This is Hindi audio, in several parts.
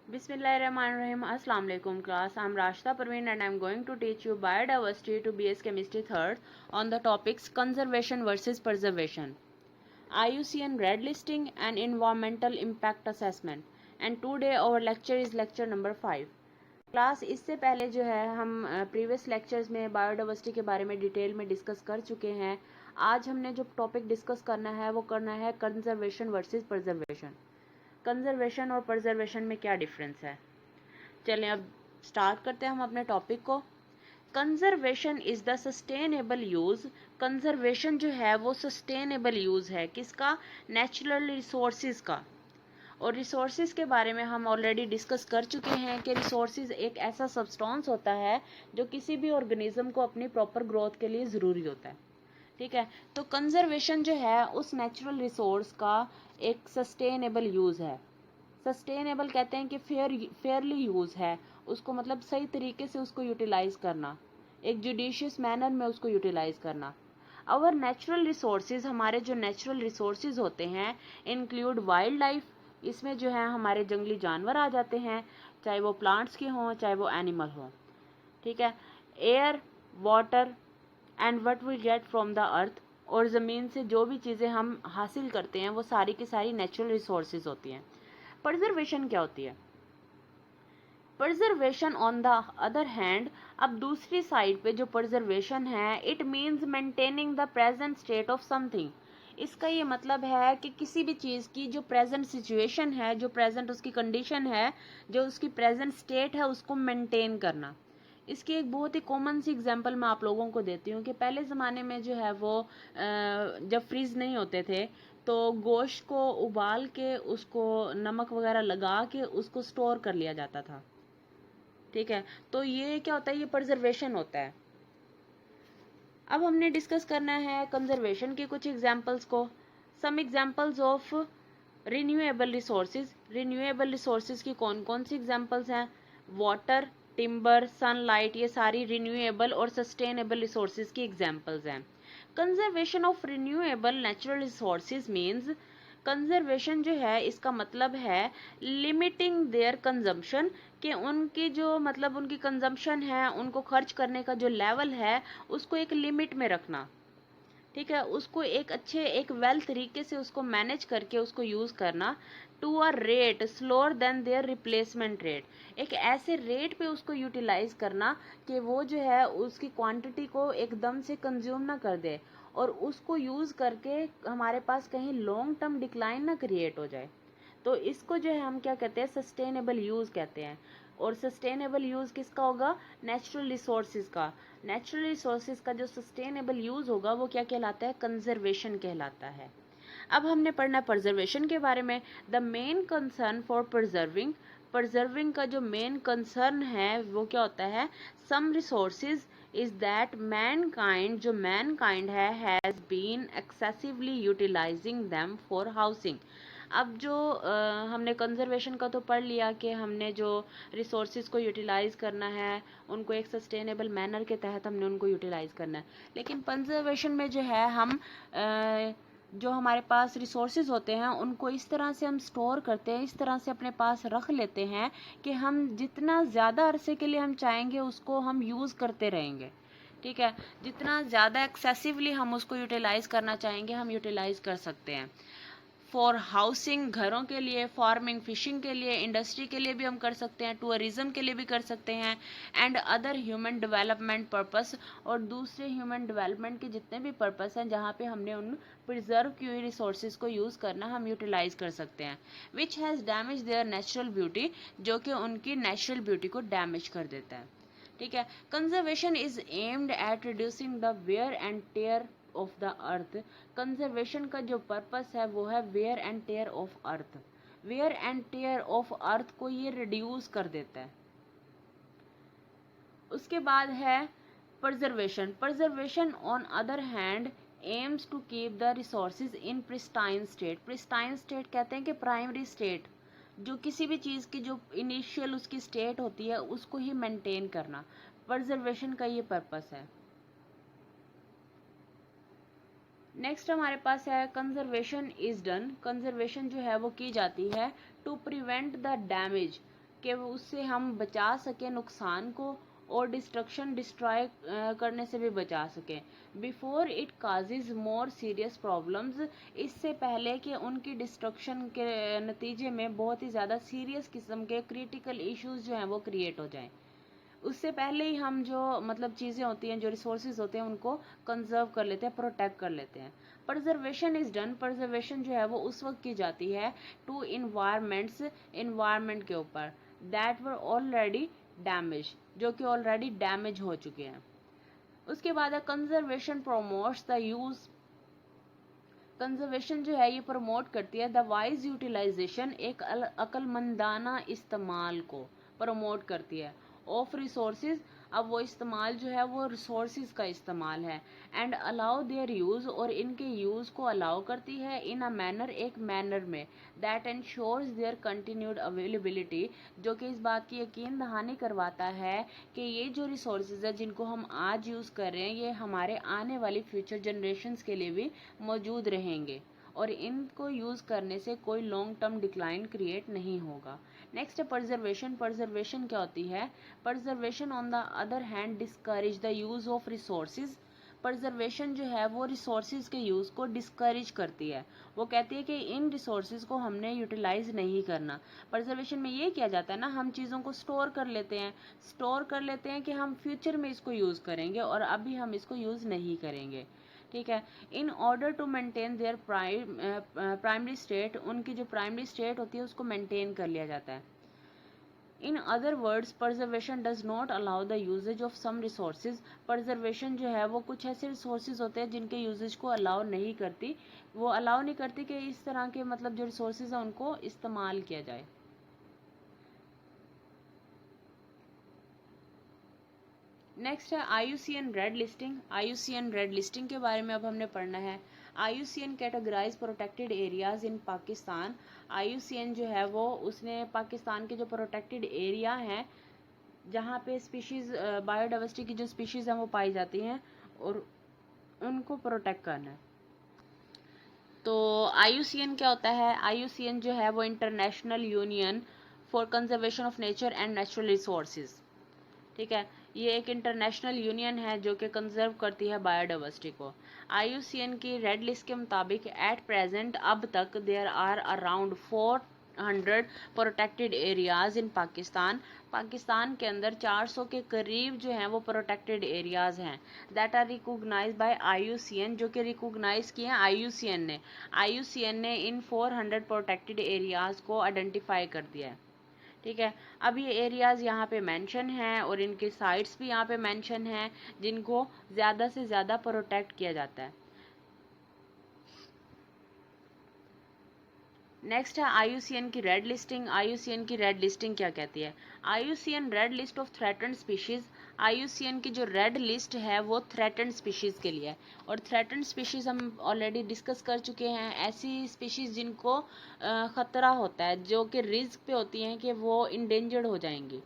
Bismillahirrahmanirrahim. Assalamu alaikum class. I'm Rashida Parveen and I'm going to teach you biodiversity to BS Chemistry 3rd on the topics conservation versus preservation, IUCN red listing and environmental impact assessment. And today our lecture is lecture number 5. Class इससे पहले जो है हम प्रीवियस लेक्चर्स में बायोडाइवर्सिटी के बारे में डिटेल में डिस्कस कर चुके हैं। आज हमने जो टॉपिक डिस्कस करना है वो करना है कंजर्वेशन वर्सेस प्रिजर्वेशन। कंजर्वेशन और प्रिजर्वेशन में क्या डिफरेंस है, चलें अब स्टार्ट करते हैं हम अपने टॉपिक को। Conservation is the sustainable use. Conservation जो है वो सस्टेनेबल यूज है किसका? नेचुरल रिसोर्सेज का। और रिसोर्सेज के बारे में हम ऑलरेडी डिस्कस कर चुके हैं कि रिसोर्सेज एक ऐसा सब्सटेंस होता है जो किसी भी ऑर्गेनिज्म को अपनी प्रॉपर ग्रोथ के लिए ज़रूरी होता है। ठीक है, तो कंजर्वेशन जो है उस नेचुरल रिसोर्स का एक सस्टेनेबल यूज़ है। सस्टेनेबल कहते हैं कि फेयरली यूज़ है, उसको मतलब सही तरीके से उसको यूटिलाइज करना, एक जुडिशियस मैनर में उसको यूटिलाइज करना। आवर नेचुरल रिसोर्सेज, हमारे जो नेचुरल रिसोर्सेज होते हैं इंक्लूड वाइल्ड लाइफ, इसमें जो है हमारे जंगली जानवर आ जाते हैं, चाहे वो प्लांट्स के हों चाहे वो एनिमल हों। ठीक है, air, water and what we get from the earth, और ज़मीन से जो भी चीज़ें हम हासिल करते हैं वो सारी की सारी नेचुरल रिसोर्सेज होती हैं। प्रिजर्वेशन क्या होती है? Preservation on the other hand, अब दूसरी साइड पे जो प्रिजर्वेशन है, it means maintaining the present state of something. इसका ये मतलब है कि किसी भी चीज़ की जो प्रेजेंट सिचुएशन है, जो प्रेजेंट उसकी कंडीशन है, जो उसकी प्रेजेंट स्टेट है, उसको मेंटेन करना। इसकी एक बहुत ही कॉमन सी एग्जांपल मैं आप लोगों को देती हूँ कि पहले ज़माने में जो है वो जब फ्रीज नहीं होते थे तो गोश्त को उबाल के उसको नमक वगैरह लगा के उसको स्टोर कर लिया जाता था। ठीक है, तो ये क्या होता है? ये प्रिजर्वेशन होता है। अब हमने डिस्कस करना है कंजर्वेशन के कुछ एग्जांपल्स को। Some examples of renewable resources. Renewable resources की कौन कौन सी एग्जांपल्स हैं? वाटर, टिम्बर, सनलाइट, ये सारी रिन्यूएबल और सस्टेनेबल रिसोर्सेज की एग्जांपल्स हैं। Conservation of renewable natural resources means, conservation जो है इसका मतलब है लिमिटिंग देयर कंजम्पशन, कि उनकी जो मतलब उनकी कंजम्पशन है, उनको खर्च करने का जो लेवल है उसको एक लिमिट में रखना। ठीक है, उसको एक अच्छे एक वेल तरीके से उसको मैनेज करके उसको यूज़ करना। To a rate slower than their replacement rate, एक ऐसे रेट पे उसको यूटिलाइज करना कि वो जो है उसकी क्वांटिटी को एकदम से कंज्यूम ना कर दे और उसको यूज़ करके हमारे पास कहीं लॉन्ग टर्म डिक्लाइन ना क्रिएट हो जाए। तो इसको जो है हम क्या कहते हैं? सस्टेनेबल यूज़ कहते हैं। और सस्टेनेबल यूज़ किसका होगा? नेचुरल रिसोर्सेज का। नेचुरल रिसोर्सेज का जो सस्टेनेबल यूज़ होगा वो क्या कहलाता है? कंजर्वेशन कहलाता है। अब हमने पढ़ना है प्रिजर्वेशन के बारे में। The main concern for preserving, preserving का जो मेन कंसर्न है वो क्या होता है? Some resources is that mankind, जो मैनकाइंड है, has been excessively utilising them for housing. अब जो हमने कंजर्वेशन का तो पढ़ लिया कि हमने जो रिसोर्सेज को यूटिलाइज करना है उनको एक सस्टेनेबल मैनर के तहत हमने उनको यूटिलाइज करना है। लेकिन कंजर्वेशन में जो है हम जो हमारे पास रिसोर्सेज होते हैं उनको इस तरह से हम स्टोर करते हैं, इस तरह से अपने पास रख लेते हैं कि हम जितना ज़्यादा अरसे के लिए हम चाहेंगे उसको हम यूज़ करते रहेंगे। ठीक है, जितना ज़्यादा एक्सेसिवली हम उसको यूटिलाइज करना चाहेंगे हम यूटिलाइज कर सकते हैं। फॉर हाउसिंग, घरों के लिए, फार्मिंग, फिशिंग के लिए, इंडस्ट्री के लिए भी हम कर सकते हैं, टूरिज्म के लिए भी कर सकते हैं, and other human development purpose, और दूसरे ह्यूमन डेवलपमेंट के जितने भी पर्पस हैं जहाँ पे हमने उन प्रिजर्व की हुई रिसोर्सेज को यूज़ करना हम यूटिलाइज कर सकते हैं। Which has damage there natural beauty, जो कि उनकी नेचुरल ब्यूटी को डैमेज कर देता है। ठीक है, conservation is aimed at reducing the wear and tear of the earth. Conservation का जो पर्पस है वो है wear and tear of earth. Wear and tear of earth को ये रिड्यूस कर देता है। उसके बाद है preservation. Preservation on other hand aims to keep the resources in pristine state. Pristine state कहते हैं कि प्राइमरी स्टेट, जो किसी भी चीज़ की जो इनिशियल उसकी स्टेट होती है उसको ही मेंटेन करना, प्रिजर्वेशन का ये पर्पस है। नेक्स्ट हमारे पास है कंजर्वेशन इज डन। कंजर्वेशन जो है वो की जाती है टू प्रिवेंट द डैमेज, कि उससे हम बचा सकें नुकसान को और डिस्ट्रॉय करने से भी बचा सकें, before it causes more serious problems, इससे पहले कि उनकी डिस्ट्रक्शन के नतीजे में बहुत ही ज़्यादा सीरियस किस्म के क्रिटिकल इश्यूज जो हैं वो क्रिएट हो जाएं। उससे पहले ही हम जो मतलब चीज़ें होती हैं, जो रिसोर्सेज होते हैं, उनको कंजर्व कर लेते हैं, प्रोटेक्ट कर लेते हैं। प्रजर्वेशन इज डन, प्रजर्वेशन जो है वो उस वक्त की जाती है टू इन्वायरमेंट के ऊपर दैट वर ऑलरेडी डैमेज, जो कि ऑलरेडी डैमेज हो चुके हैं। उसके बाद है conservation promotes the use, conservation जो है ये प्रमोट करती है द वाइज यूटिलाइजेशन, एक अक्लमंदाना इस्तेमाल को प्रमोट करती है, ऑफ रिसोर्सेज, अब वो इस्तेमाल जो है वो रिसोर्सेज का इस्तेमाल है, एंड अलाउ देयर यूज़, और इनके यूज़ को अलाउ करती है इन अ मैनर, एक मैनर में, that ensures their continued availability, जो कि इस बात की यकीन दहानी करवाता है कि ये जो रिसोर्सेज है जिनको हम आज यूज़ कर रहे हैं ये हमारे आने वाली फ्यूचर जनरेशन्स के लिए भी मौजूद रहेंगे और इनको यूज़ करने से कोई लॉन्ग टर्म डिक्लाइन क्रिएट नहीं होगा। नेक्स्ट है प्रजर्वेशन। प्रजर्वेशन क्या होती है? Preservation on the other hand discourage the use of resources, preservation जो है वो रिसोर्सेज के यूज़ को डिस्करेज करती है। वो कहती है कि इन रिसोर्सेज को हमने यूटिलाइज नहीं करना। प्रजर्वेशन में ये किया जाता है ना, हम चीज़ों को स्टोर कर लेते हैं कि हम फ्यूचर में इसको यूज़ करेंगे और अभी हम इसको यूज़ नहीं करेंगे। ठीक है, in order to maintain their primary state, उनकी जो प्राइमरी स्टेट होती है उसको मेंटेन कर लिया जाता है। In other words preservation does not allow the usages of some resources, preservation जो है वो कुछ ऐसे रिसोर्सेज होते हैं जिनके यूजेज को अलाउ नहीं करती, वो अलाउ नहीं करती कि इस तरह के मतलब जो रिसोर्सेज हैं उनको इस्तेमाल किया जाए। नेक्स्ट है IUCN red listing. IUCN red listing के बारे में अब हमने पढ़ना है। IUCN categorise protected areas in Pakistan. IUCN जो है वो उसने पाकिस्तान के जो प्रोटेक्टेड एरिया हैं जहाँ पे स्पीशीज़ बायोडाइवर्सिटी की जो स्पीशीज़ हैं वो पाई जाती हैं और उनको प्रोटेक्ट करना है। तो IUCN क्या होता है? IUCN जो है वो international union for conservation of nature and natural resources. ठीक है, ये एक इंटरनेशनल यूनियन है जो कि कंजर्व करती है बायोडाइवर्सिटी को। IUCN की रेड लिस्ट के मुताबिक एट प्रेजेंट अब तक there are around 400 protected areas in Pakistan. Pakistan के अंदर 400 के करीब जो हैं वो प्रोटेक्टेड एरियाज हैं that are recognised by IUCN, जो कि रिकॉग्नाइज किए हैं IUCN ने। IUCN ने इन 400 प्रोटेक्टेड एरियाज को आइडेंटिफाई कर दिया है। ठीक है, अब ये एरियाज यहाँ पे मेंशन हैं और इनके साइट्स भी यहाँ पे मेंशन हैं जिनको ज़्यादा से ज़्यादा प्रोटेक्ट किया जाता है। नेक्स्ट है IUCN की रेड लिस्टिंग। IUCN की रेड लिस्टिंग क्या कहती है? IUCN red list of threatened species. IUCN की जो रेड लिस्ट है वो थ्रेटन्ड स्पीशीज के लिए है और थ्रेटन्ड स्पीशीज हम ऑलरेडी डिस्कस कर चुके हैं। ऐसी स्पीशीज जिनको खतरा होता है, जो कि रिस्क पे होती हैं कि वो इंडेंजर्ड हो जाएंगी,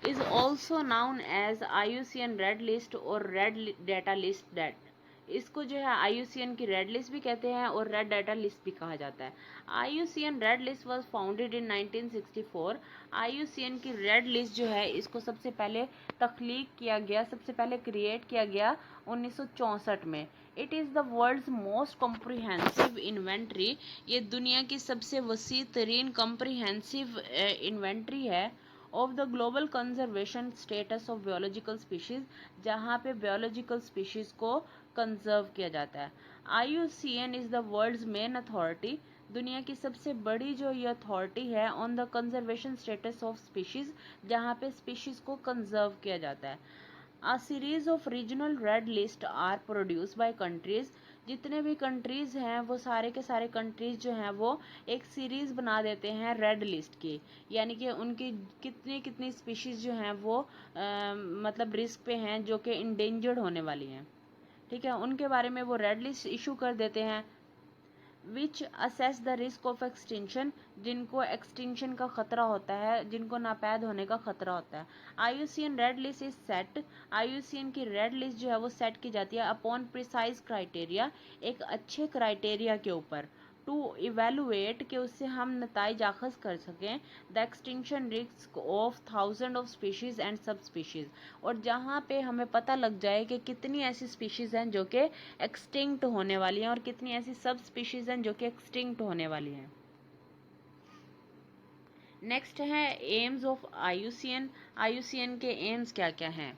is also known as IUCN red list और रेड डाटा लिस्ट। डेट इसको जो है IUCN की रेड लिस्ट भी कहते हैं और रेड डाटा लिस्ट भी कहा जाता है। IUCN red list was founded in 1964। IUCN की रेड लिस्ट जो है इसको सबसे पहले तख्लीक किया गया, सबसे पहले क्रिएट किया गया 1964 में। It is the world's most comprehensive inventory, ये दुनिया की सबसे वसी तरीन कॉम्प्रिहेंसिव इन्वेंट्री है of the global conservation status of biological species, जहाँ पे बायोलॉजिकल स्पीशीज को कंजर्व किया जाता है। IUCN is the world's main authority, दुनिया की सबसे बड़ी जो ये अथॉरिटी है on the conservation status of species, जहाँ पे स्पीशीज को कंजर्व किया जाता है। A series of regional red list are produce by countries, जितने भी कंट्रीज हैं वो सारे के सारे कंट्रीज जो हैं वो एक सीरीज बना देते हैं रेड लिस्ट की, यानी कि उनकी कितनी कितनी स्पीशीज जो हैं वो मतलब रिस्क पे हैं, जो कि इंडेंजर्ड होने वाली हैं। ठीक है, उनके बारे में वो रेड लिस्ट इशू कर देते हैं। Which assess the risk of extinction, जिनको एक्सटिंक्शन का खतरा होता है, जिनको नापैद होने का खतरा होता है। IUCN red list is set, IUCN की रेड लिस्ट जो है वो सेट की जाती है अपॉन प्रिसाइज क्राइटेरिया, एक अच्छे क्राइटेरिया के ऊपर, टू इवेलुएट कि उससे हम नताइज अखज़ कर सकें the extinction risk of thousand of species and सब स्पीशीज़, और जहाँ पे हमें पता लग जाए कि कितनी ऐसी स्पीशीज़ हैं जो कि एक्सटिंक्ट होने वाली हैं और कितनी ऐसी सब स्पीशीज़ हैं जो कि एक्सटिंक्ट होने वाली हैं। नेक्स्ट है एम्स ऑफ आईयूसीएन। आईयूसीएन के एम्स क्या क्या हैं?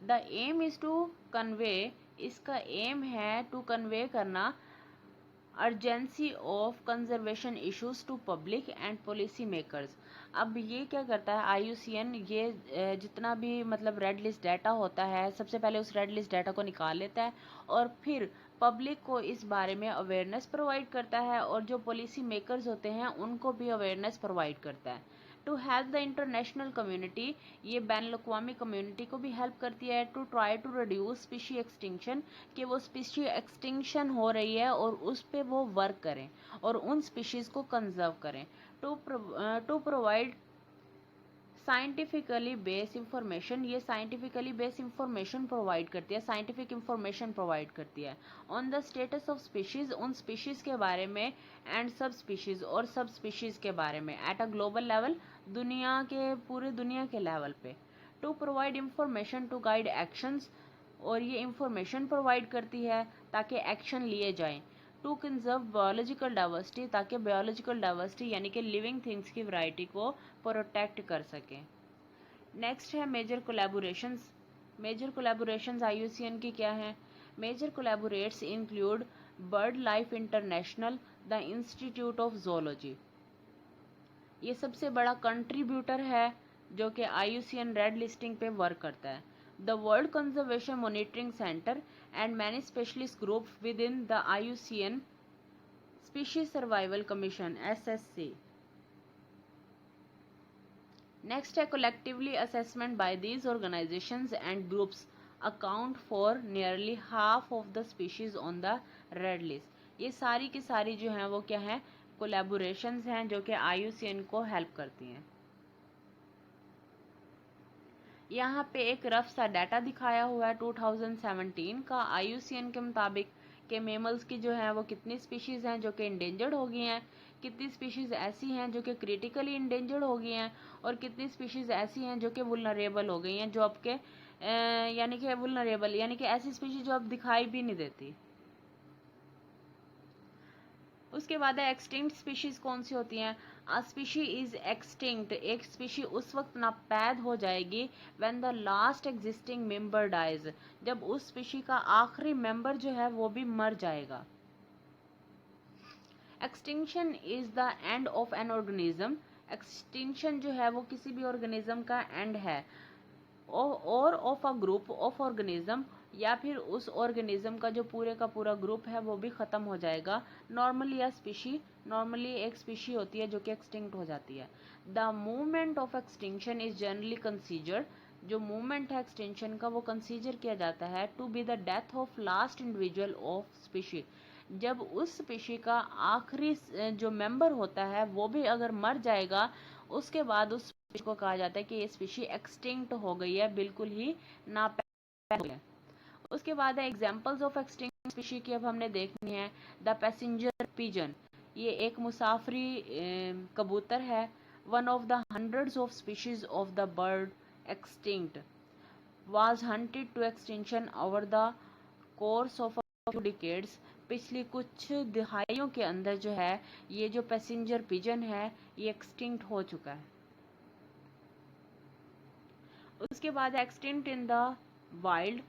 The aim is to convey, इसका एम है टू कन्वे करना urgency of conservation issues to public and policy makers. अब ये क्या करता है आईयूसीएन, ये जितना भी मतलब रेड लिस्ट डाटा होता है सबसे पहले उस रेड लिस्ट डाटा को निकाल लेता है और फिर पब्लिक को इस बारे में अवेयरनेस प्रोवाइड करता है और जो पॉलिसी मेकर्स होते हैं उनको भी अवेयरनेस प्रोवाइड करता है। To help the international community, ये बैन अवी कम्युनिटी को भी हेल्प करती है to try to reduce species extinction, कि वो स्पीशी एक्सटिंक्शन हो रही है और उस पर वो वर्क करें और उन स्पीशीज़ को कंजर्व करें। To provide scientifically based information, ये साइंटिफिकली बेस्ड इंफॉर्मेशन प्रोवाइड करती है, साइंटिफिक इंफॉर्मेशन प्रोवाइड करती है on the status of species, उन स्पीशीज़ के बारे में, एंड सब स्पीशीज़ और सब स्पीशीज़ के बारे में एट अ ग्लोबल लेवल, दुनिया के पूरे दुनिया के लेवल पे। To provide information to guide actions, और ये इंफॉर्मेशन प्रोवाइड करती है ताकि एक्शन लिए जाएं। टू कंजर्व बायोलॉजिकल डाइवर्सिटी, ताकि बायोलॉजिकल डाइवर्सिटी यानी कि लिविंग थिंग्स की वैरायटी को प्रोटेक्ट कर सकें। नेक्स्ट है major collaborations. Major collaborations IUCN की क्या हैं? Major collaborates include Bird Life International, the Institute of Zoology, ये सबसे बड़ा कंट्रीब्यूटर है जो कि आईयूसीएन रेड लिस्टिंग पे वर्क करता है। The World Conservation Monitoring Centre and many specialist group within the IUCN species survival commission SSC. Next है collectively assessment by these organizations and groups account for nearly half of the species on the red list. ये सारी की सारी जो हैं वो क्या है, कोलैबोरेशंस हैं जो कि आईयूसीएन को हेल्प करती हैं। यहाँ पे एक रफ सा डाटा दिखाया हुआ है 2017 का आईयूसीएन के मुताबिक कि मेमल्स की जो है वो कितनी स्पीशीज़ हैं जो कि इंडेंजर्ड हो गई हैं, कितनी स्पीशीज़ ऐसी हैं जो कि क्रिटिकली इंडेंजर्ड हो गई हैं और कितनी स्पीशीज़ ऐसी हैं जो कि वुलनरेबल हो गई हैं, जो आपके यानी कि वुलनरेबल यानी कि ऐसी स्पीशीज़ जो अब दिखाई भी नहीं देती। उसके बाद है एक्सटिंक्ट स्पीशीज कौन सी होती हैं? अ स्पीशी इज एक्सटिंक्ट, एक स्पीशी उस वक्त नापैद हो जाएगी when the last existing member dies, जब उस स्पीशी का आखिरी मेंबर जो है वो भी मर जाएगा। Extinction is the end of an organism, extinction जो है वो किसी भी ऑर्गेनिज्म का एंड है, और of a group of organism, या फिर उस ऑर्गेनिज्म का जो पूरे का पूरा ग्रुप है वो भी ख़त्म हो जाएगा। नॉर्मली या स्पीशी, नॉर्मली एक स्पीशी होती है जो कि एक्सटिंक्ट हो जाती है। The movement of extinction is generally considered, जो मूवमेंट है एक्सटेंशन का वो कंसीडर किया जाता है to be the death of last individual of species, जब उस स्पीशी का आखिरी जो मेंबर होता है वो भी अगर मर जाएगा उसके बाद उस स्पीशी को कहा जाता है कि ये स्पीशी एक्सटिंक्ट हो गई है, बिल्कुल ही नापैद हो गई है। उसके बाद है एग्जांपल्स ऑफ एक्सटिंक्ट स्पीशी की अब हमने देखनी है। द पैसेंजर पिजन, ये एक मुसाफरी कबूतर है। One of the hundreds of species of the bird extinct was hunted to extinction over the course of few decades, पिछली कुछ दिहाइयों के अंदर जो है ये जो पैसेंजर पिजन है ये एक्सटिंक्ट हो चुका है। उसके बाद extinct in the wild,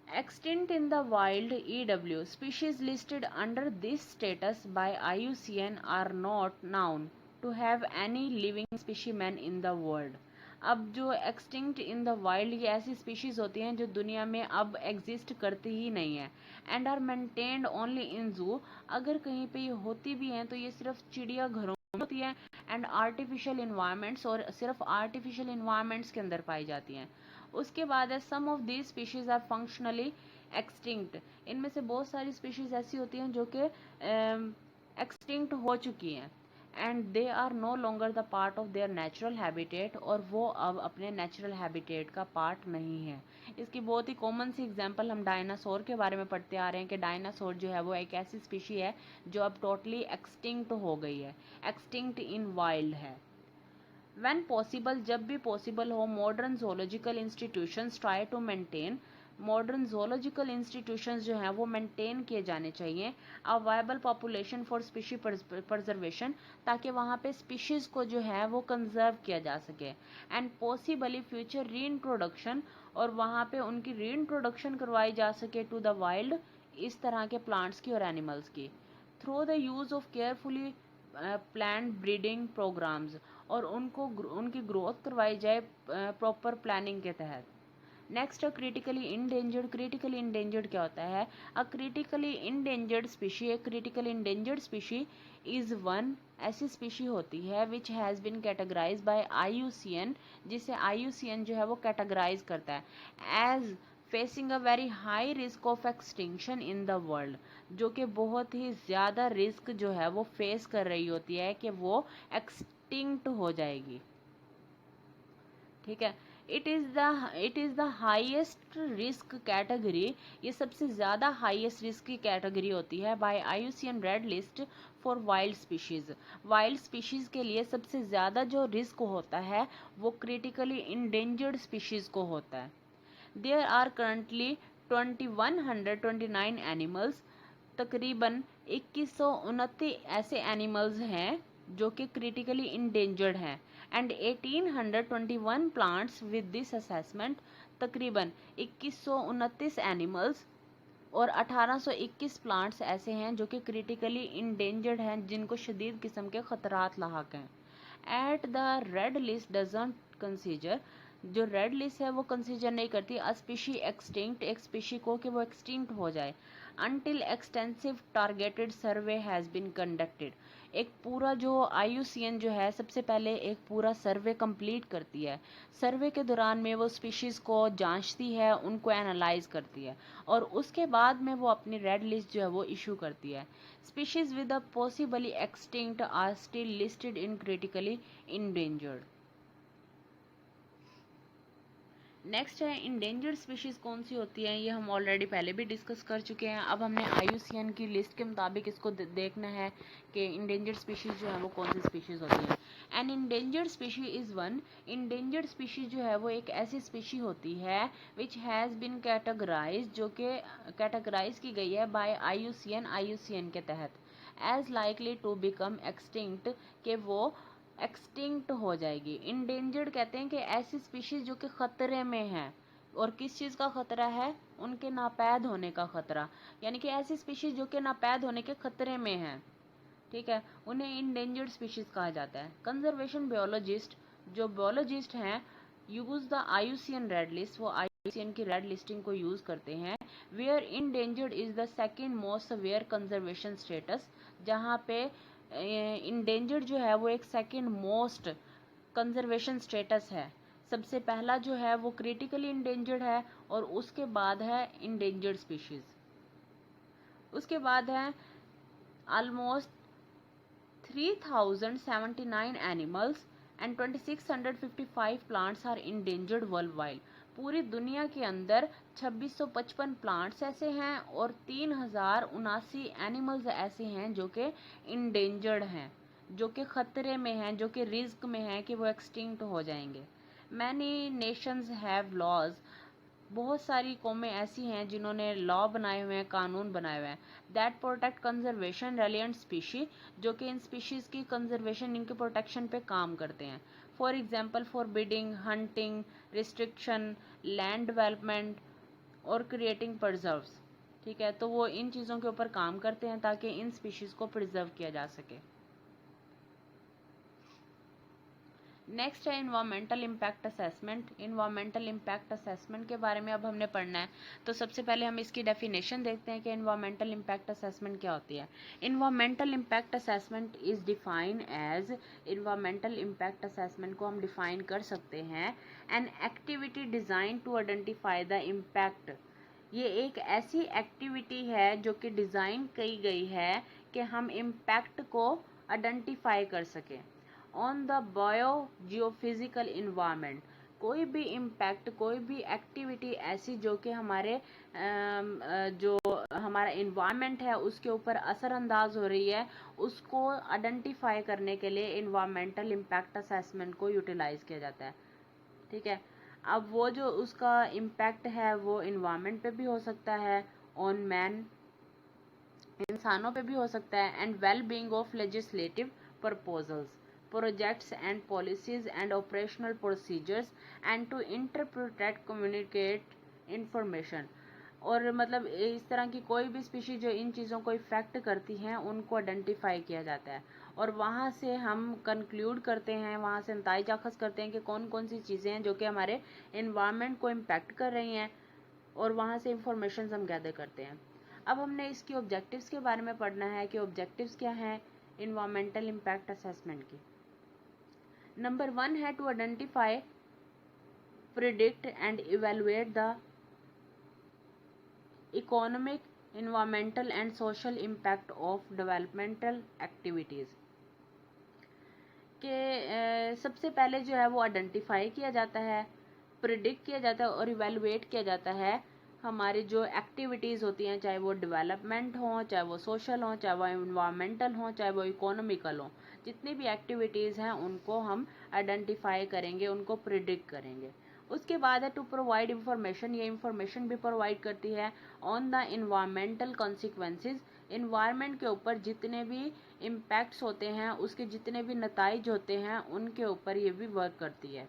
extinct in the wild EW species listed under this status by IUCN are not known to have any living specimen in the world. अब जो extinct in the wild ये ऐसी species होती हैं जो दुनिया में अब exist करती ही नहीं है and are maintained only in zoo, अगर कहीं पे ये होती भी हैं तो ये सिर्फ चिड़िया घरों में होती है and artificial environments, और सिर्फ artificial environments के अंदर पाई जाती हैं। उसके बाद है some of these species are functionally extinct, इनमें से बहुत सारी स्पीशीज ऐसी होती हैं जो कि एक्सटिंक्ट हो चुकी हैं। And they are no longer the part of their natural habitat, और वो अब अपने नेचुरल हैबिटेट का पार्ट नहीं है। इसकी बहुत ही कॉमन सी एग्जांपल हम डायनासोर के बारे में पढ़ते आ रहे हैं कि डायनासोर जो है वो एक ऐसी स्पीशी है जो अब टोटली एक्सटिंक्ट हो गई है, एक्सटिंक्ट इन वाइल्ड है। व्हेन पॉसिबल, जब भी पॉसिबल हो, modern zoological institutions try to maintain, modern zoological institutions जो हैं वो मेंटेन किए जाने चाहिए a viable population for species preservation, ताकि वहाँ पे स्पीशीज़ को जो है वो कंजर्व किया जा सके, एंड पॉसिबली फ्यूचर री इंट्रोडक्शन, और वहाँ पे उनकी री इंट्रोडक्शन करवाई जा सके टू द वाइल्ड, इस तरह के प्लांट्स की और एनिमल्स की, through the use of carefully planned breeding programmes, और उनको उनकी ग्रोथ करवाई जाए प्रॉपर प्लानिंग के तहत। Next, critically endangered. Critically endangered क्या होता है? अ क्रिटिकली इंडेंजर्ड स्पीशी, एक critically endangered species is one, ऐसी स्पीशी होती है which has been categorise by IUCN, जिसे IUCN जो है वो कैटेगराइज करता है as facing a very high risk of extinction in the world, जो कि बहुत ही ज़्यादा रिस्क जो है वो फेस कर रही होती है कि वो एक्सटिंक्ट हो जाएगी। ठीक है, it is the highest risk category, ये सबसे ज़्यादा हाईएस्ट रिस्क की कैटेगरी होती है by IUCN red list for wild species. Wild species के लिए सबसे ज़्यादा जो रिस्क होता है वो क्रिटिकली इंडेंजर्ड स्पीशीज़ को होता है। देयर आर करंटली 2129 एनिमल्स, तकरीबन 2129 ऐसे एनिमल्स हैं जो कि क्रिटिकली इंडेंजर्ड हैं, and 1821 plants with this assessment, तकरीबन 2129 एनिमल्स और 1821 प्लांट्स ऐसे हैं जो कि क्रिटिकली इंडेंजर्ड हैं, जिनको शदीद किस्म के खतरात लाहक हैं। At the red list doesn't consider, जो रेड लिस्ट है वो कंसीडर नहीं करती अ स्पीशी एक्सटिंक्ट, एक स्पीशी को कि वो एक्सटिंक्ट हो जाए, until extensive targeted survey has been conducted. एक पूरा जो IUCN जो है सबसे पहले एक पूरा सर्वे कंप्लीट करती है, सर्वे के दौरान में वो स्पीशीज़ को जांचती है, उनको एनालाइज करती है, और उसके बाद में वो अपनी रेड लिस्ट जो है वो इशू करती है। Species with a possibly extinct are still listed in critically endangered. Next है इंडेंजर्ड स्पीशीज़ कौन सी होती हैं, ये हम ऑलरेडी पहले भी डिस्कस कर चुके हैं। अब हमने IUCN की लिस्ट के मुताबिक इसको देखना है कि इंडेंजर्ड स्पीशीज़ जो है वो कौन सी स्पीशीज़ होती हैं। N endangered species is one, endangered species जो है वो एक ऐसी स्पीशी होती है विच हैज़ बिन कैटेगराइज, जो कि कैटेगराइज की गई है बाय IUCN के तहत, as likely to become extinct, कि वो एक्सटिंक्ट हो जाएगी। इंडेंजर्ड कहते हैं कि ऐसी स्पीशीज जो कि खतरे में है, और किस चीज़ का खतरा है? उनके नापैद होने का खतरा, यानी कि ऐसी स्पीशीज जो कि नापैद होने के खतरे में है, ठीक है, उन्हें इंडेंजर्ड स्पीशीज कहा जाता है। कंजर्वेशन बायोलॉजिस्ट, जो बायोलॉजिस्ट हैं, use the IUCN red list, वो IUCN की रेड लिस्टिंग को यूज करते हैं। Where endangered is the second most severe conservation status, जहाँ पे इंडेंजर्ड जो है वो एक सेकेंड मोस्ट कंजर्वेशन स्टेटस है। सबसे पहला जो है वो क्रिटिकली इंडेंजर्ड है, और उसके बाद है इंडेंजर्ड स्पीशीज, उसके बाद है almost 3079 animals and 2655 plants are endangered world wide. पूरी दुनिया के अंदर 2655 प्लांट्स ऐसे हैं और 3079 एनिमल्स ऐसे हैं जो कि इंडेंजर्ड हैं, जो कि ख़तरे में हैं, जो कि रिस्क में हैं कि वो एक्सटिंक्ट हो जाएंगे। मैनी नेशंस हैव लॉज, बहुत सारी कौमें ऐसी हैं जिन्होंने लॉ बनाए हुए हैं, कानून बनाए हुए हैं, दैट प्रोटेक्ट कंजर्वेशन रेलिएंट स्पीशी, जो कि इन स्पीशीज़ की कंजर्वेशन, इनके प्रोटेक्शन पे काम करते हैं। For example forbidding hunting, restriction, land development और क्रिएटिंग प्रिजर्व्स। ठीक है, तो वो इन चीज़ों के ऊपर काम करते हैं ताकि इन स्पीशीज़ को प्रिजर्व किया जा सके। नेक्स्ट है environmental impact assessment. Environmental impact assessment के बारे में अब हमने पढ़ना है, तो सबसे पहले हम इसकी डेफिनेशन देखते हैं कि इन्वायरमेंटल इम्पैक्ट असेसमेंट क्या होती है। Environmental impact assessment is define as, environmental impact assessment को हम डिफाइन कर सकते हैं, an activity design to identify the impact. ये एक ऐसी एक्टिविटी है जो कि डिज़ाइन की गई है कि हम इम्पैक्ट को आइडेंटिफाई कर सकें। On the bio geophysical environment, कोई भी इम्पैक्ट, कोई भी एक्टिविटी ऐसी जो कि हमारे जो हमारा इन्वायरमेंट है उसके ऊपर असरअंदाज हो रही है, उसको आइडेंटिफाई करने के लिए इन्वायरमेंटल इम्पैक्ट असेसमेंट को यूटिलाइज किया जाता है। ठीक है, अब वो जो उसका इम्पैक्ट है वो इन्वायरमेंट पे भी हो सकता है, ऑन मैन, इंसानों पे भी हो सकता है, and well being of legislative proposals, projects and policies and operational procedures, and to interpret communicate information. और मतलब इस तरह की कोई भी स्पीशीज जो इन चीज़ों को इफेक्ट करती हैं उनको आइडेंटिफाई किया जाता है, और वहाँ से हम कंक्लूड करते हैं, वहाँ से नतीजा अखज़ करते हैं कि कौन कौन सी चीज़ें हैं जो कि हमारे इन्वायरमेंट को इम्पैक्ट कर रही हैं, और वहाँ से इंफॉर्मेशन हम गैदर करते हैं। अब हमने इसकी ऑब्जेक्टिव्स के बारे में पढ़ना है कि ऑब्जेक्टिव्स क्या हैं इन्वायरमेंटल इम्पैक्ट असेसमेंट की। नंबर 1 है to identify, predict and evaluate the economic, environmental and social impact of developmental activities। के सबसे पहले जो है वो आइडेंटिफाई किया जाता है, प्रिडिक्ट किया जाता है और इवेलुएट किया जाता है हमारी जो एक्टिविटीज़ होती हैं, चाहे वो डेवलपमेंट हो, चाहे वो सोशल हो, चाहे वो इन्वायरमेंटल हो, चाहे वो इकोनॉमिकल हो, जितनी भी एक्टिविटीज़ हैं उनको हम आइडेंटिफाई करेंगे, उनको प्रिडिक्ट करेंगे। उसके बाद है टू प्रोवाइड इंफॉर्मेशन, ये इंफॉर्मेशन भी प्रोवाइड करती है on the environmental consequences, environment के ऊपर जितने भी इम्पैक्ट्स होते हैं, उसके जितने भी नताइज होते हैं उनके ऊपर ये भी वर्क करती है।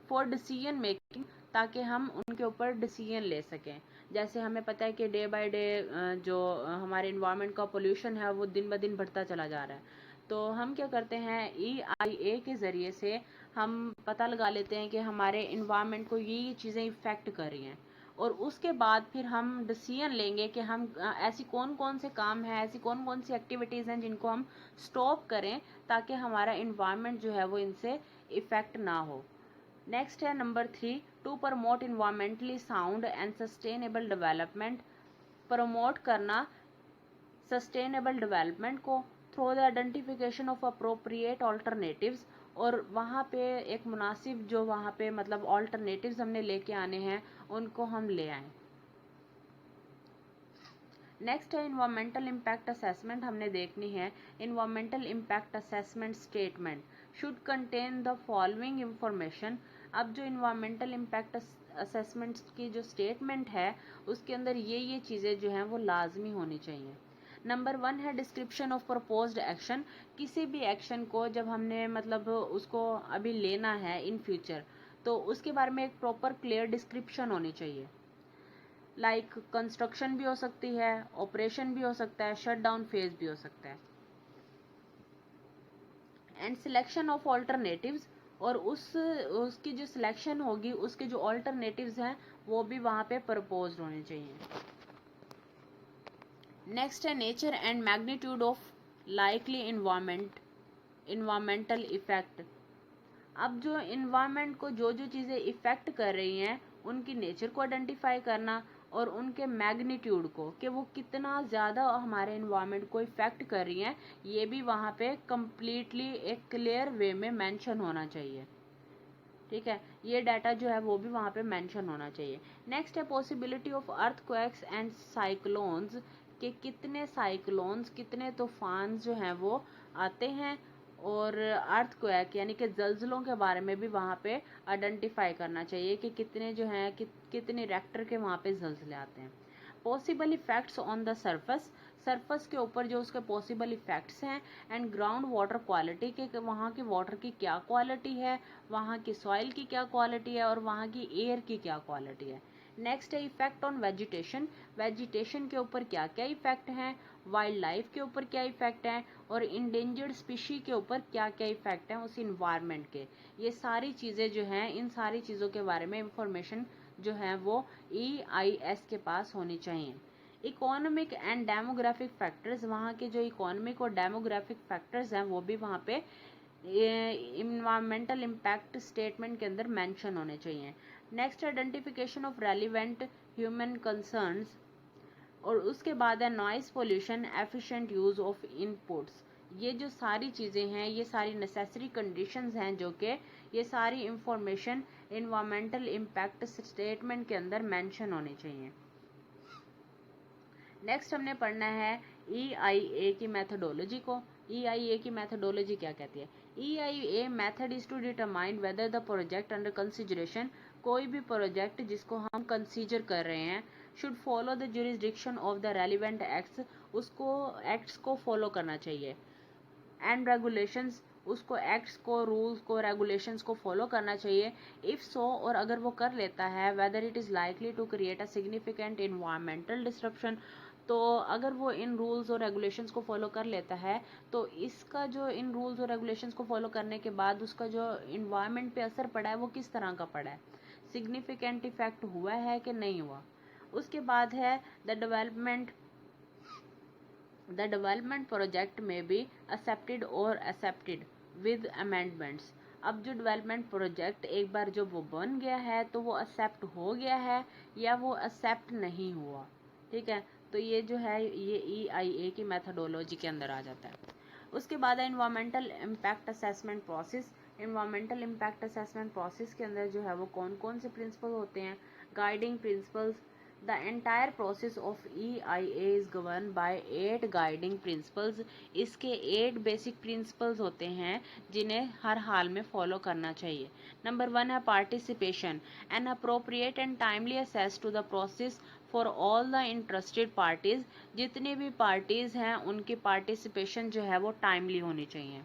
फॉर डिसीजन मेकिंग, ताकि हम उनके ऊपर डिसीजन ले सकें। जैसे हमें पता है कि डे बाय डे जो हमारे इन्वायरमेंट का पोल्यूशन है वो दिन ब दिन बढ़ता चला जा रहा है, तो हम क्या करते हैं EIA के ज़रिए से हम पता लगा लेते हैं कि हमारे इन्वायरमेंट को ये चीज़ें इफ़ेक्ट कर रही हैं, और उसके बाद फिर हम डिसीजन लेंगे कि हम ऐसी कौन कौन से काम हैं, ऐसी कौन कौन सी एक्टिविटीज़ हैं जिनको हम स्टॉप करें ताकि हमारा इन्वायरमेंट जो है वो इनसे इफ़ेक्ट ना हो। नेक्स्ट है number 3, to promote environmentally sound and sustainable development, promote करना सस्टेनेबल डेवलपमेंट को through the identification of appropriate alternatives, और वहाँ पे एक मुनासिब जो वहाँ पे मतलब ऑल्टरनेटिव्स हमने लेके आने हैं उनको हम ले आएँ। नेक्स्ट है इन्वायरमेंटल इम्पैक्ट असेसमेंट, हमने देखनी है। Environmental impact assessment statement should contain the following information. अब जो इन्वायरमेंटल इम्पैक्ट असेसमेंट की जो स्टेटमेंट है उसके अंदर ये चीज़ें जो हैं वो लाजमी होनी चाहिए। नंबर 1 है डिस्क्रिप्शन ऑफ प्रपोज्ड एक्शन, किसी भी एक्शन को जब हमने मतलब उसको अभी लेना है इन फ्यूचर, तो उसके बारे में एक प्रॉपर क्लियर डिस्क्रिप्शन होनी चाहिए। लाइक कंस्ट्रक्शन भी हो सकती है, ऑपरेशन भी हो सकता है, शट डाउन फेज भी हो सकता है, एंड सिलेक्शन ऑफ ऑल्टरनेटिव्स, और उसकी जो सिलेक्शन होगी उसके जो ऑल्टरनेटिव्स हैं वो भी वहाँ पे प्रपोज होने चाहिए। नेक्स्ट है nature and magnitude of likely environmental effect. अब जो इन्वायरमेंट को जो चीज़ें इफेक्ट कर रही हैं उनकी नेचर को आइडेंटिफाई करना, और उनके मैग्नीट्यूड को कि वो कितना ज़्यादा हमारे इन्वायरमेंट को इफेक्ट कर रही हैं, ये भी वहाँ पे कम्प्लीटली एक क्लियर वे में मेंशन होना चाहिए। ठीक है, ये डाटा जो है वो भी वहाँ पे मेंशन होना चाहिए। नेक्स्ट है possibility of earthquakes and cyclones, के कितने साइक्लोन्स, कितने तूफान जो हैं वो आते हैं, और अर्थक्वेक यानी कि जल्जलों के बारे में भी वहाँ पे आइडेंटिफाई करना चाहिए कि कितने जो हैं कितने रेक्टर के वहाँ पे जल्जले आते हैं। Possible effects on the surface के ऊपर जो उसके पॉसिबल इफेक्ट्स हैं, एंड ग्राउंड वाटर क्वालिटी के वहाँ की वाटर की क्या क्वालिटी है, वहाँ की सॉइल की क्या क्वालिटी है, और वहाँ की एयर की क्या क्वालिटी है। नेक्स्ट है इफेक्ट ऑन वेजिटेशन के ऊपर क्या क्या इफेक्ट हैं, वाइल्ड लाइफ के ऊपर क्या इफेक्ट हैं, और इंडेंजर्ड स्पीशी के ऊपर क्या क्या इफेक्ट हैं उस इन्वायरमेंट के। ये सारी चीज़ें जो हैं, इन सारी चीज़ों के बारे में इंफॉर्मेशन जो है वो EIS के पास होनी चाहिए। इकोनॉमिक एंड डेमोग्राफिक फैक्टर्स, वहाँ के जो इकोनॉमिक और डेमोग्राफिक फैक्टर्स हैं वो भी वहाँ पे इन्वायरमेंटल इम्पैक्ट स्टेटमेंट के अंदर मेंशन होने चाहिए। Next identification of relevant human concerns, और उसके बाद है noise pollution, efficient use of inputs, ये जो सारी चीज़ें हैं, ये सारी नेसेसरी कंडीशंस हैं जो कि ये सारी इंफॉर्मेशन इन्वायरमेंटल इम्पैक्ट स्टेटमेंट के अंदर मेंशन होनी चाहिए। नेक्स्ट हमने पढ़ना है EIA की मेथडोलॉजी को। EIA की मेथडोलॉजी क्या कहती है? EIA method is to determine whether the project under consideration, कोई भी प्रोजेक्ट जिसको हम कंसीडर कर रहे हैं, should follow the jurisdiction of the relevant acts, उसको एक्ट्स को फॉलो करना चाहिए, एंड रेगुलेशंस, उसको एक्ट्स को, रूल्स को, रेगुलेशंस को फॉलो करना चाहिए। इफ सो, और अगर वो कर लेता है, whether it is likely to create a significant environmental disruption, तो अगर वो इन रूल्स और रेगुलेशंस को फॉलो कर लेता है तो इसका जो इन रूल्स और रेगुलेशंस को फॉलो करने के बाद उसका जो इन्वायरमेंट पे असर पड़ा है वो किस तरह का पड़ा है, सिग्निफिकेंट इफेक्ट हुआ है कि नहीं हुआ। उसके बाद है द डेवलपमेंट प्रोजेक्ट में बी एक्सेप्टेड और एक्सेप्टेड विद अमेंडमेंट्स। अब जो डेवलपमेंट प्रोजेक्ट एक बार जो वो बन गया है तो वो एक्सेप्ट हो गया है या वो एक्सेप्ट नहीं हुआ, ठीक है। तो ये जो है ये EIA की मेथडोलॉजी के अंदर आ जाता है। उसके बाद है environmental impact assessment process. Environmental impact assessment process के अंदर जो है वो कौन कौन से प्रिंसिपल होते हैं? Guiding principles. The entire process of EIA is govern by 8 guiding principles. इसके 8 बेसिक प्रिंसिपल्स होते हैं जिन्हें हर हाल में फॉलो करना चाहिए। नंबर 1 है participation, an appropriate and timely access to the process for all the interested parties. जितनी भी पार्टीज हैं उनकी पार्टिसिपेशन जो है वो टाइमली होनी चाहिए।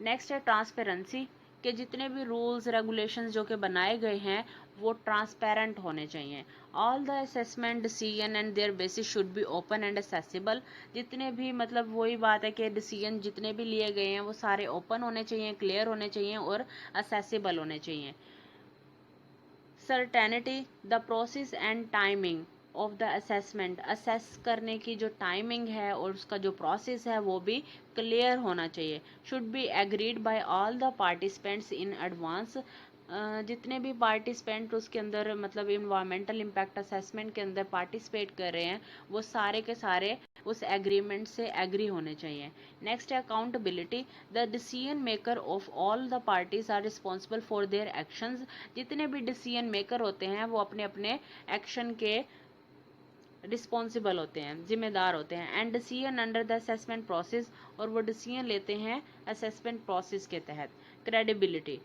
नेक्स्ट है ट्रांसपेरेंसी, के जितने भी रूल्स रेगुलेशंस जो कि बनाए गए हैं वो ट्रांसपेरेंट होने चाहिए। All the assessment decision and their basis should be open and accessible. जितने भी मतलब वही बात है कि डिसीजन जितने भी लिए गए हैं वो सारे ओपन होने चाहिए, क्लियर होने चाहिए और एक्सेसिबल होने चाहिए। Certainty, the process and timing of the assessment, assess करने की जो टाइमिंग है और उसका जो प्रोसेस है वो भी क्लियर होना चाहिए। Should be agreed by all the participants in advance. जितने भी पार्टिसिपेंट उसके अंदर मतलब इन्वायरमेंटल इम्पैक्ट असेसमेंट के अंदर पार्टिसिपेट कर रहे हैं वो सारे के सारे उस एग्रीमेंट से एग्री होने चाहिए। नेक्स्ट है accountability, the decision maker of all the parties are responsible for their actions. जितने भी डिसीजन मेकर होते हैं वो अपने अपने एक्शन के रिस्पॉन्सिबल होते हैं, जिम्मेदार होते हैं। And decision under the assessment process, और वो डिसीजन लेते हैं असेसमेंट प्रोसेस के तहत। Credibility,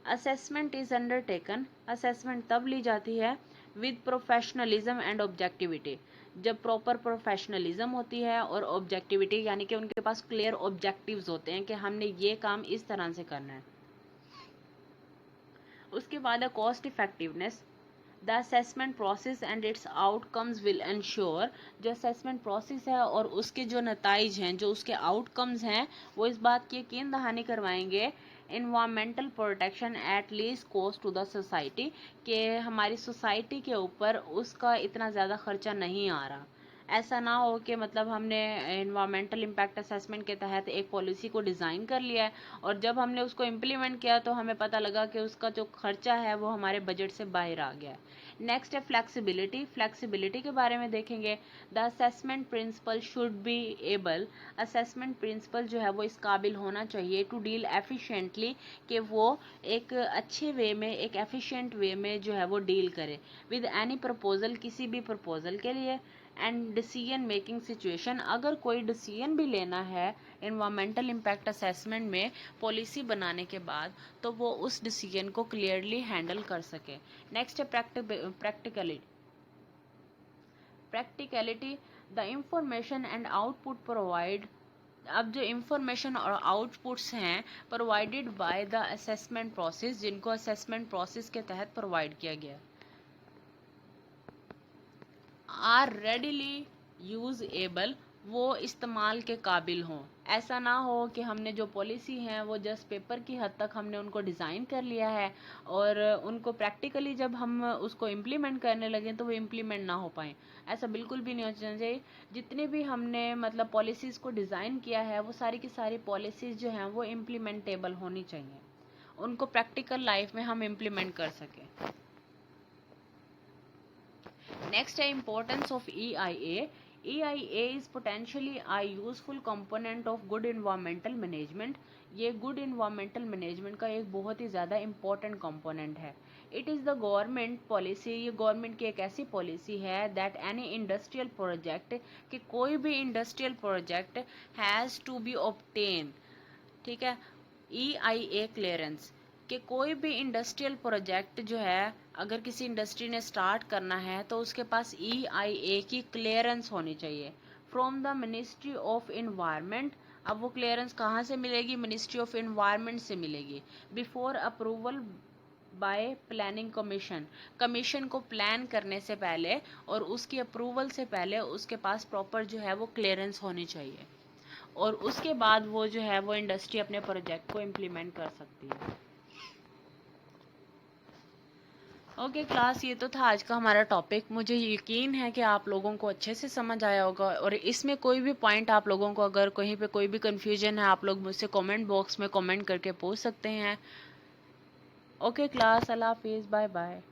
assessment is undertaken, assessment तब ली जाती है विद प्रोफेशनलिज्म एंड ऑब्जेक्टिविटी, जब प्रॉपर प्रोफेशनलिज्म होती है और ऑब्जेक्टिविटी, यानी कि उनके पास क्लियर ऑब्जेक्टिव्स होते हैं कि हमने ये काम इस तरह से करना है। उसके बाद है cost effectiveness, the assessment process and it's outcomes will ensure, जो असेसमेंट प्रोसेस है और उसके जो नताइज हैं, जो उसके आउटकम्स हैं, वो इस बात की यकीन दहानी करवाएंगे environmental protection at least cost to the society, कि हमारी सोसाइटी के ऊपर उसका इतना ज़्यादा खर्चा नहीं आ रहा। ऐसा ना हो कि मतलब हमने इन्वायरमेंटल इम्पैक्ट असेसमेंट के तहत एक पॉलिसी को डिज़ाइन कर लिया है और जब हमने उसको इम्प्लीमेंट किया तो हमें पता लगा कि उसका जो खर्चा है वो हमारे बजट से बाहर आ गया है। नेक्स्ट है फ्लेक्सिबिलिटी, फ्लेक्सिबिलिटी के बारे में देखेंगे। The assessment principle should be able, assessment principle जो है वो इस काबिल होना चाहिए टू डील एफिशिएंटली, कि वो एक अच्छे वे में, एक एफिशिएंट वे में जो है वो डील करे विद एनी प्रपोजल, किसी भी प्रपोजल के लिए। एंड डिसीजन मेकिंग सिचुएशन, अगर कोई डिसीजन भी लेना है इन्वायरमेंटल इम्पैक्ट असेसमेंट में पॉलिसी बनाने के बाद, तो वो उस डिसीजन को क्लियरली हैंडल कर सके। नेक्स्ट है practicality, the information and output provide, अब जो इंफॉर्मेशन और आउटपुट्स हैं provided by the assessment process, जिनको असेसमेंट प्रोसेस के तहत प्रोवाइड किया गया, आर रेडिली यूजेबल, वो इस्तेमाल के काबिल हों। ऐसा ना हो कि हमने जो पॉलिसी है वो जस्ट पेपर की हद तक हमने उनको डिज़ाइन कर लिया है और उनको प्रैक्टिकली जब हम उसको इम्प्लीमेंट करने लगे तो वो इम्प्लीमेंट ना हो पाए। ऐसा बिल्कुल भी नहीं होना चाहिए। जितने भी हमने मतलब पॉलिसीज़ को डिज़ाइन किया है वो सारी की सारी पॉलिसीज़ जो हैं वो इम्प्लीमेंटेबल होनी चाहिए, उनको प्रैक्टिकल लाइफ में हम इम्प्लीमेंट कर सकें। नेक्स्ट है importance of EIA, EIA is potentially a useful component of good environmental management. ये good environmental management का एक बहुत ही ज़्यादा important component है. It is the government policy, ये government की एक ऐसी policy है that any industrial project, कि कोई भी industrial project has to be obtained, ठीक है, EIA क्लियरेंस, कि कोई भी इंडस्ट्रियल प्रोजेक्ट जो है अगर किसी इंडस्ट्री ने स्टार्ट करना है तो उसके पास EIA की क्लियरेंस होनी चाहिए from the ministry of environment. अब वो क्लियरेंस कहाँ से मिलेगी? मिनिस्ट्री ऑफ इन्वायरमेंट से मिलेगी. Before approval bye planning commission, commission को प्लान करने से पहले और उसकी अप्रूवल से पहले उसके पास प्रॉपर जो है वो क्लियरेंस होनी चाहिए, और उसके बाद वो जो है वो इंडस्ट्री अपने प्रोजेक्ट को इम्प्लीमेंट कर सकती है. ओके क्लास, ये तो था आज का हमारा टॉपिक. मुझे यकीन है कि आप लोगों को अच्छे से समझ आया होगा, और इसमें कोई भी पॉइंट आप लोगों को अगर कहीं पे कोई भी कंफ्यूजन है आप लोग मुझसे कमेंट बॉक्स में कमेंट करके पूछ सकते हैं. ओके क्लास, अल्लाह हाफिज़, बाय बाय.